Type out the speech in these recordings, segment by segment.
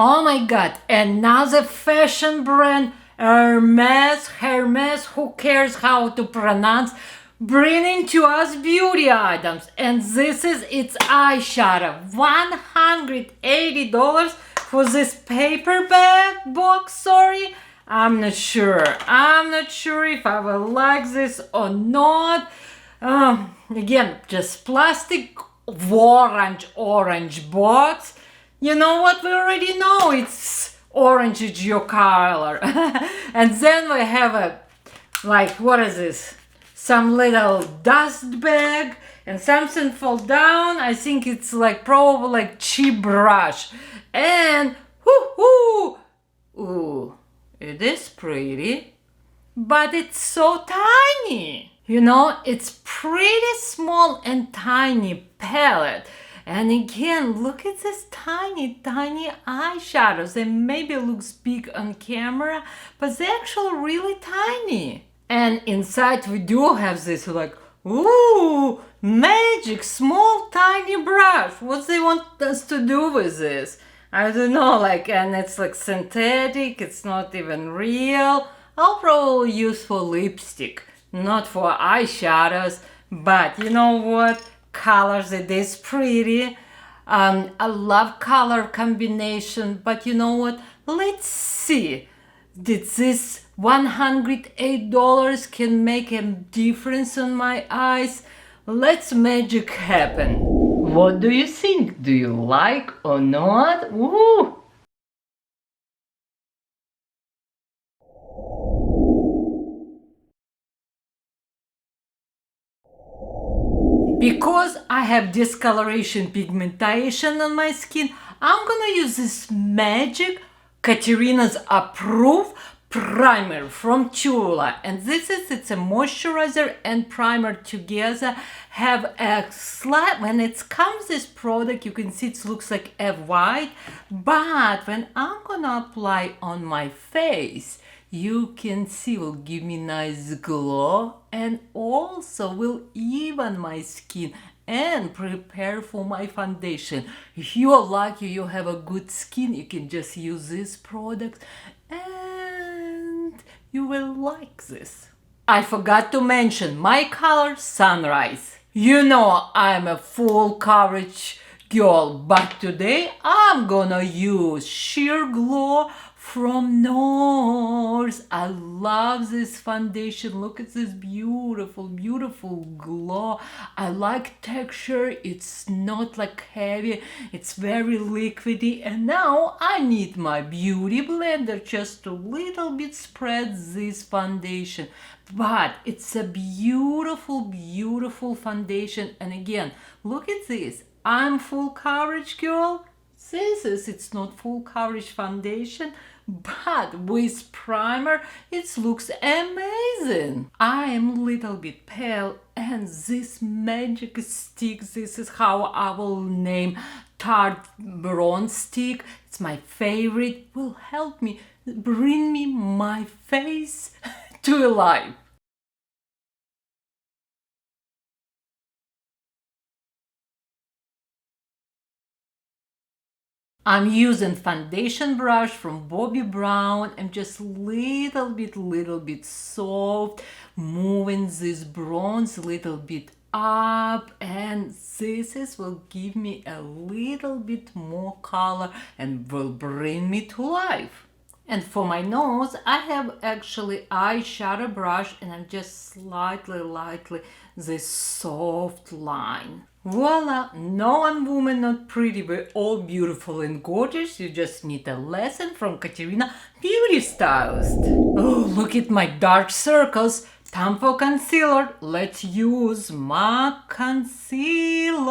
Oh my god, another fashion brand, Hermes, who cares how to pronounce, bringing to us beauty items. And this is its eyeshadow, $180 for this paperback box, sorry. I'm not sure if I will like this or not. Again, just plastic orange box. You know what? We already know it's orange is your color. And then we have a, like, what is this? Some little dust bag and something fall down. I think it's like probably like cheap brush. And ooh, it is pretty, but it's so tiny. You know, it's pretty small and tiny palette. And again, look at this tiny eyeshadows. They maybe looks big on camera, but they're actually really tiny. And inside we do have this like, ooh, magic, small tiny brush. What they want us to do with this? I don't know, like, and it's like synthetic, it's not even real. I'll probably use for lipstick, not for eyeshadows, but you know what? Colors, it is pretty. I love color combination, but you know what? Let's see. Did this $108 can make a difference on my eyes? Let's magic happen. What do you think? Do you like or not? Woo! Because I have discoloration pigmentation on my skin, I'm gonna use this magic Katerina's approved primer from Tula, and it's a moisturizer and primer together. Have a slight, when it comes this product, you can see it looks like a white, but when I'm gonna apply on my face, you can see will give me nice glow and also will even my skin and prepare for my foundation. If you are lucky, you have a good skin, you can just use this product and you will like this. I forgot to mention my color Sunrise. You know I'm a full coverage girl, but today I'm gonna use Sheer Glow from NARS. I love this foundation. Look at this beautiful glow. I like texture. It's not like heavy. It's very liquidy. And now I need my beauty blender just to little bit spread this foundation. But it's a beautiful foundation. And again, look at this. I'm full coverage girl. It's not full coverage foundation, but with primer it looks amazing. I am a little bit pale, and this magic stick, this is how I will name Tarte Bronze Stick. It's my favorite, will help me bring me my face to life. I'm using foundation brush from Bobbi Brown and just little bit soft, moving this bronze little bit up, and will give me a little bit more color and will bring me to life. And for my nose, I have actually eyeshadow brush and I'm just lightly this soft line. Voila! No one woman not pretty, but all beautiful and gorgeous. You just need a lesson from Katerina, beauty stylist. Oh, look at my dark circles. Time for concealer. Let's use my concealer.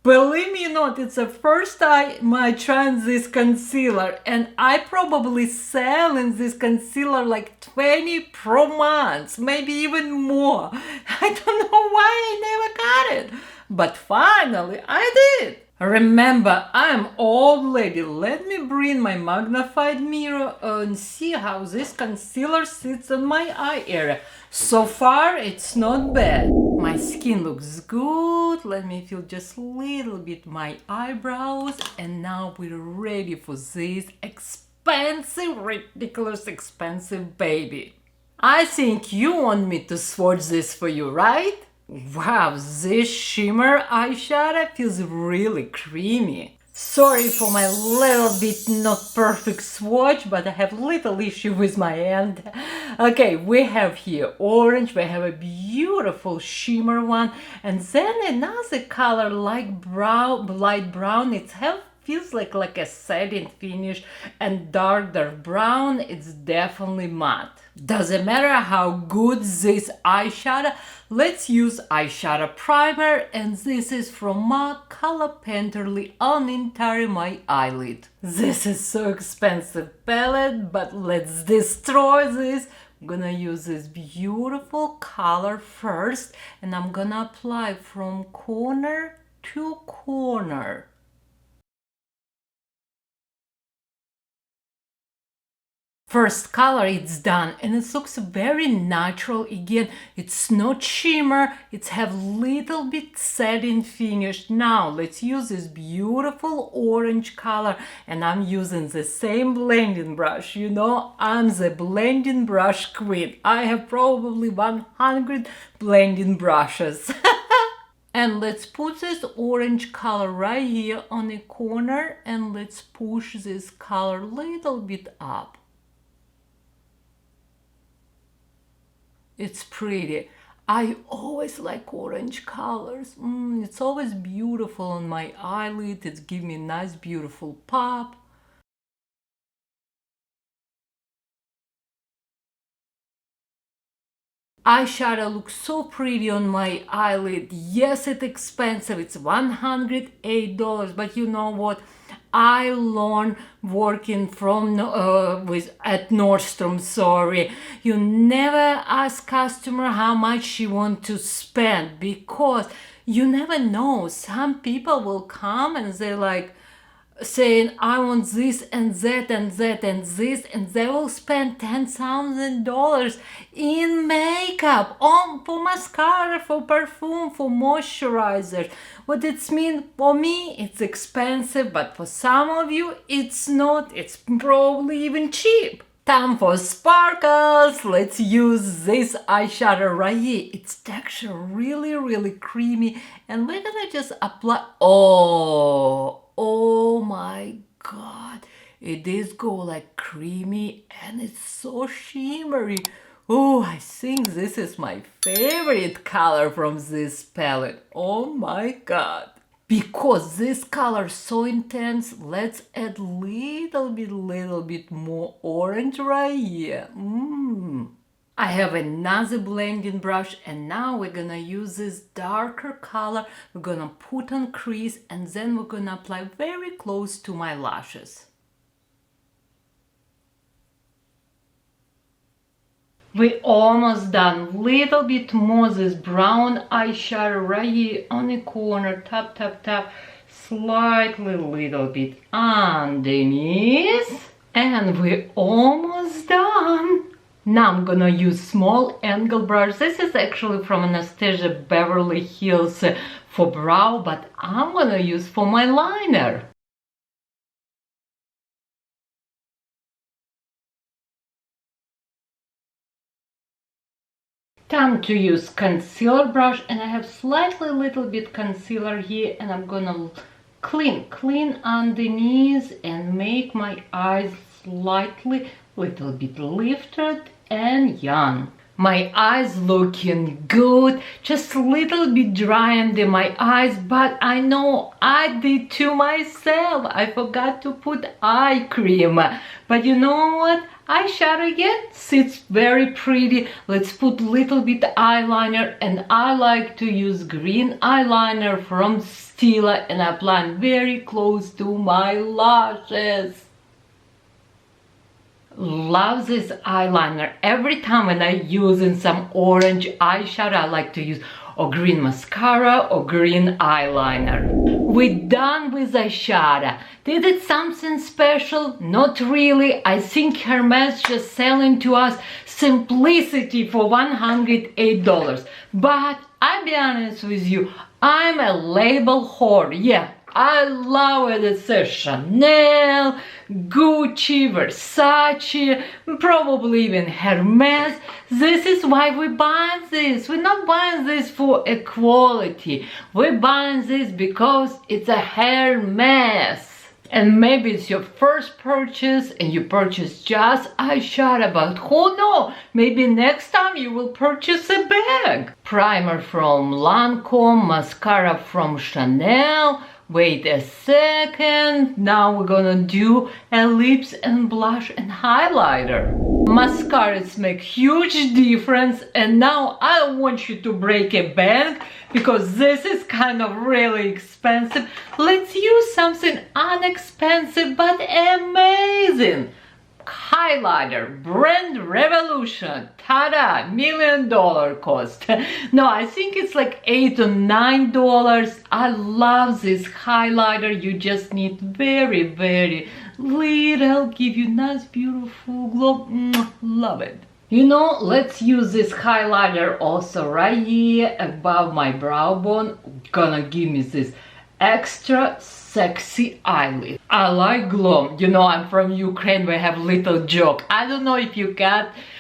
Believe me or not, it's the first time I trying this concealer, and I probably selling this concealer like 20 pro months, maybe even more. I don't know why I never got it, but finally I did. Remember, I'm old lady. Let me bring my magnified mirror and see how this concealer sits on my eye area. So far, it's not bad. My skin looks good. Let me feel just a little bit my eyebrows. And now we're ready for this expensive, ridiculous expensive baby. I think you want me to swatch this for you, right? Wow, this shimmer eyeshadow feels really creamy. Sorry for my little bit not perfect swatch, but I have little issue with my hand. Okay, we have here orange, we have a beautiful shimmer one, and then another color like brown, light brown. Feels like a satin finish, and dark brown. It's definitely matte. Doesn't matter how good this eyeshadow. Let's use eyeshadow primer, and this is from MAC Color Painterly on entire my eyelid. This is so expensive palette, but let's destroy this. I'm gonna use this beautiful color first, and I'm gonna apply from corner to corner. First color, it's done, and it looks very natural. Again, it's not shimmer, it's have little bit satin finish. Now let's use this beautiful orange color, and I'm using the same blending brush. You know, I'm the blending brush queen. I have probably 100 blending brushes. And let's put this orange color right here on the corner, and let's push this color a little bit up. It's pretty. I always like orange colors. It's always beautiful on my eyelid. It's give me a nice, beautiful pop. Eyeshadow looks so pretty on my eyelid. Yes, it's expensive. It's $108, but you know what? I learned working from at Nordstrom. Sorry, you never ask customer how much she want to spend, because you never know. Some people will come and they like saying, I want this and that and that and this, and they will spend $10,000 in makeup, for mascara, for perfume, for moisturizer. What it means for me, it's expensive, but for some of you, it's not. It's probably even cheap. Time for sparkles. Let's use this eyeshadow right here. Its texture really creamy, and we're gonna just apply. Oh my god, it is go like creamy, and it's so shimmery. Oh, I think this is my favorite color from this palette. Oh my god. Because this color is so intense, let's add little bit more orange right here. I have another blending brush, and now we're gonna use this darker color. We're gonna put on crease, and then we're gonna apply very close to my lashes. We almost done. Little bit more this brown eyeshadow right here on the corner. Tap, slightly little bit underneath, and we're almost done. Now I'm gonna use small angle brush. This is actually from Anastasia Beverly Hills for brow, but I'm gonna use for my liner. Time to use concealer brush, and I have slightly little bit concealer here, and I'm gonna clean underneath and make my eyes slightly little bit lifted and young. My eyes looking good, just a little bit dry under my eyes, but I know I did to myself. I forgot to put eye cream, but you know what? Eyeshadow again sits very pretty. Let's put little bit eyeliner, and I like to use green eyeliner from Stila, and apply very close to my lashes. Love this eyeliner. Every time when I using some orange eyeshadow, I like to use or green mascara or green eyeliner. we're done with eyeshadow. Did it something special? Not really. I think Hermes just selling to us simplicity for $108. But I'll be honest with you, I'm a label whore. Yeah, I love it. It's a Chanel, Gucci, Versace, probably even Hermes. This is why we buy this. We're not buying this for equality. We're buying this because it's a Hermes. And maybe it's your first purchase and you purchase just eyeshadow, but who knows? Maybe next time you will purchase a bag. Primer from Lancome, mascara from Chanel. Wait a second, now we're gonna do a lips and blush and highlighter. Mascaras make huge difference, and now I don't want you to break a bank because this is kind of really expensive. Let's use something inexpensive but amazing. Highlighter, brand Revolution, tada, $1 million cost. No, I think it's like $8 or $9. I love this highlighter. You just need very, very little, give you nice, beautiful glow. Love it. You know, let's use this highlighter also right here above my brow bone. Gonna give me this extra sexy eyelid. I like glow. You know, I'm from Ukraine. We have little joke. I don't know if you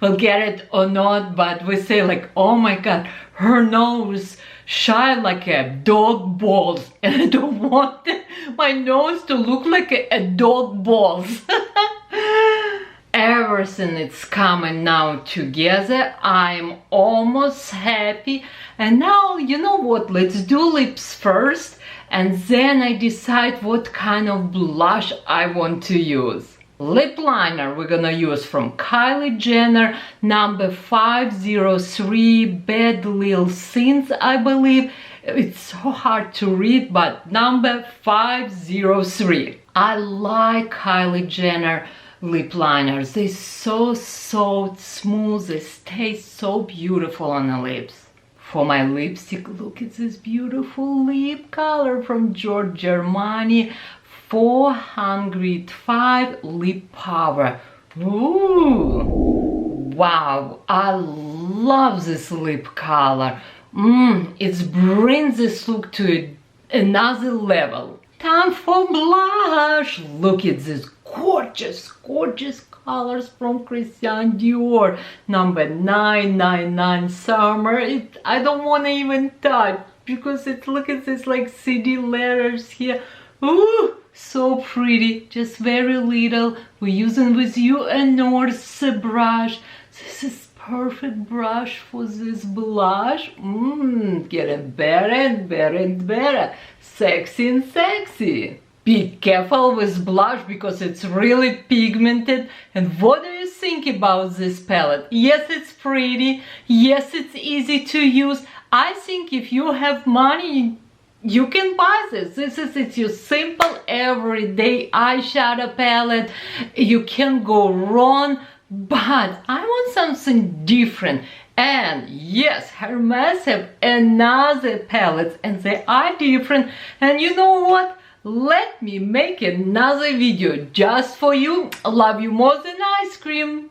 will get it or not, but we say like, oh my god, her nose shine like a dog balls, and I don't want my nose to look like a dog balls. Everything is coming now together. I'm almost happy. And now, you know what, let's do lips first, and then I decide what kind of blush I want to use. Lip liner we're gonna use from Kylie Jenner, number 503, Bad Little Sins, I believe. It's so hard to read, but number 503. I like Kylie Jenner lip liners. They're so soft, smooth, they stay so beautiful on the lips. For my lipstick, look at this beautiful lip color from Giorgio Armani, 405 Lip Power. Ooh, wow, I love this lip color. It brings this look to another level. Time for blush. Look at this gorgeous, gorgeous colors from Christian Dior, number 999 Summer. I don't want to even touch because look at this like CD letters here. Ooh, so pretty. Just very little. We're using with you a North brush. This is perfect brush for this blush. Getting better and better and better. Sexy and sexy. Be careful with blush because it's really pigmented. And what do you think about this palette? Yes, it's pretty. Yes, it's easy to use. I think if you have money, you can buy this. It's your simple everyday eyeshadow palette. You can't go wrong. But I want something different. And yes, Hermes have another palette and they are different. And you know what? Let me make another video just for you. I love you more than ice cream.